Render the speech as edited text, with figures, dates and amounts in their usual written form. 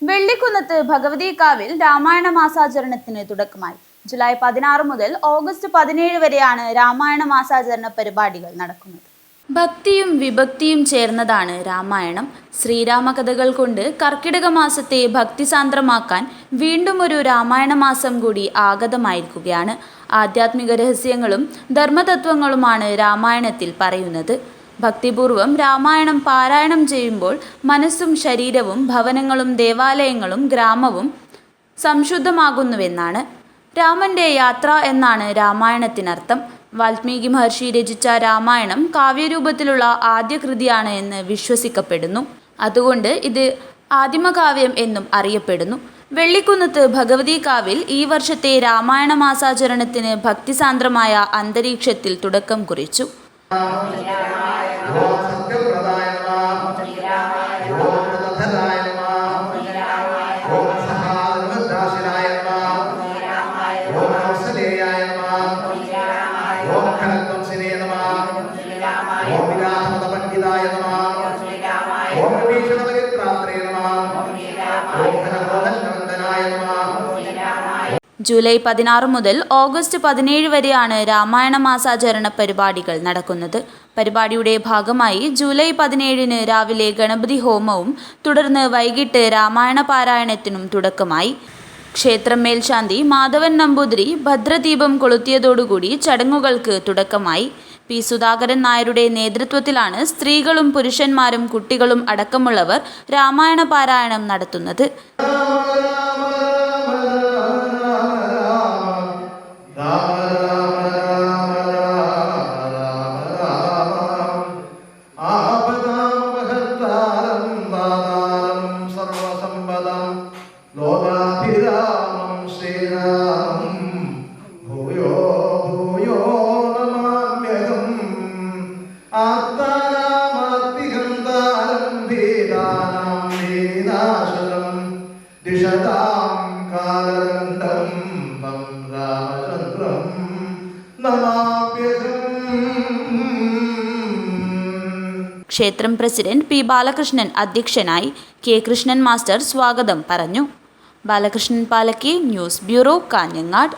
വെള്ളിക്കുന്നത്ത് ഭഗവതികാവിൽ രാമായണ മാസാചരണത്തിന് തുടക്കമായി. ജൂലൈ 16 മുതൽ ഓഗസ്റ്റ് 17 വരെയാണ് രാമായണ മാസാചരണ പരിപാടികൾ നടക്കുന്നത്. ഭക്തിയും വിഭക്തിയും ചേർന്നതാണ് രാമായണം. ശ്രീരാമ കഥകൾ കൊണ്ട് കർക്കിടക മാസത്തെ ഭക്തിസാന്ദ്രമാക്കാൻ വീണ്ടും ഒരു രാമായണ മാസം കൂടി ആഗതമായിരിക്കുകയാണ്. ആധ്യാത്മിക രഹസ്യങ്ങളും ധർമ്മതത്വങ്ങളുമാണ് രാമായണത്തിൽ പറയുന്നത്. ഭക്തിപൂർവം രാമായണം പാരായണം ചെയ്യുമ്പോൾ മനസ്സും ശരീരവും ഭവനങ്ങളും ദേവാലയങ്ങളും ഗ്രാമവും സംശുദ്ധമാകുന്നുവെന്നാണ്. രാമന്റെ യാത്ര എന്നാണ് രാമായണത്തിനർത്ഥം. വാൽമീകി മഹർഷി രചിച്ച രാമായണം കാവ്യരൂപത്തിലുള്ള ആദ്യ കൃതിയാണ് എന്ന് വിശ്വസിക്കപ്പെടുന്നു. അതുകൊണ്ട് ഇത് ആദിമകാവ്യം എന്നും അറിയപ്പെടുന്നു. വെള്ളിക്കുന്നത്ത് ഭഗവതികാവിൽ ഈ വർഷത്തെ രാമായണ മാസാചരണത്തിന് ഭക്തിസാന്ദ്രമായ അന്തരീക്ഷത്തിൽ തുടക്കം കുറിച്ചു. ജൂലൈ 16 മുതൽ ഓഗസ്റ്റ് 17 വരെയാണ് രാമായണ മാസാചരണ പരിപാടികൾ നടക്കുന്നത്. പരിപാടിയുടെ ഭാഗമായി ജൂലൈ 17 രാവിലെ ഗണപതി ഹോമവും തുടർന്ന് വൈകിട്ട് രാമായണ പാരായണത്തിനും തുടക്കമായി. ക്ഷേത്രം മേൽശാന്തി മാധവൻ നമ്പൂതിരി ഭദ്രദീപം കൊളുത്തിയതോടുകൂടി ചടങ്ങുകൾക്ക് തുടക്കമായി. പി സുധാകരൻ നായരുടെ നേതൃത്വത്തിലാണ് സ്ത്രീകളും പുരുഷന്മാരും കുട്ടികളും അടക്കമുള്ളവർ രാമായണ പാരായണം നടത്തുന്നത്. ക്ഷേത്രം പ്രസിഡന്റ് പി ബാലകൃഷ്ണൻ അധ്യക്ഷനായി. കെ കൃഷ്ണൻ മാസ്റ്റർ സ്വാഗതം പറഞ്ഞു. Balakrishnan Palakki, news bureau, Kanhangad.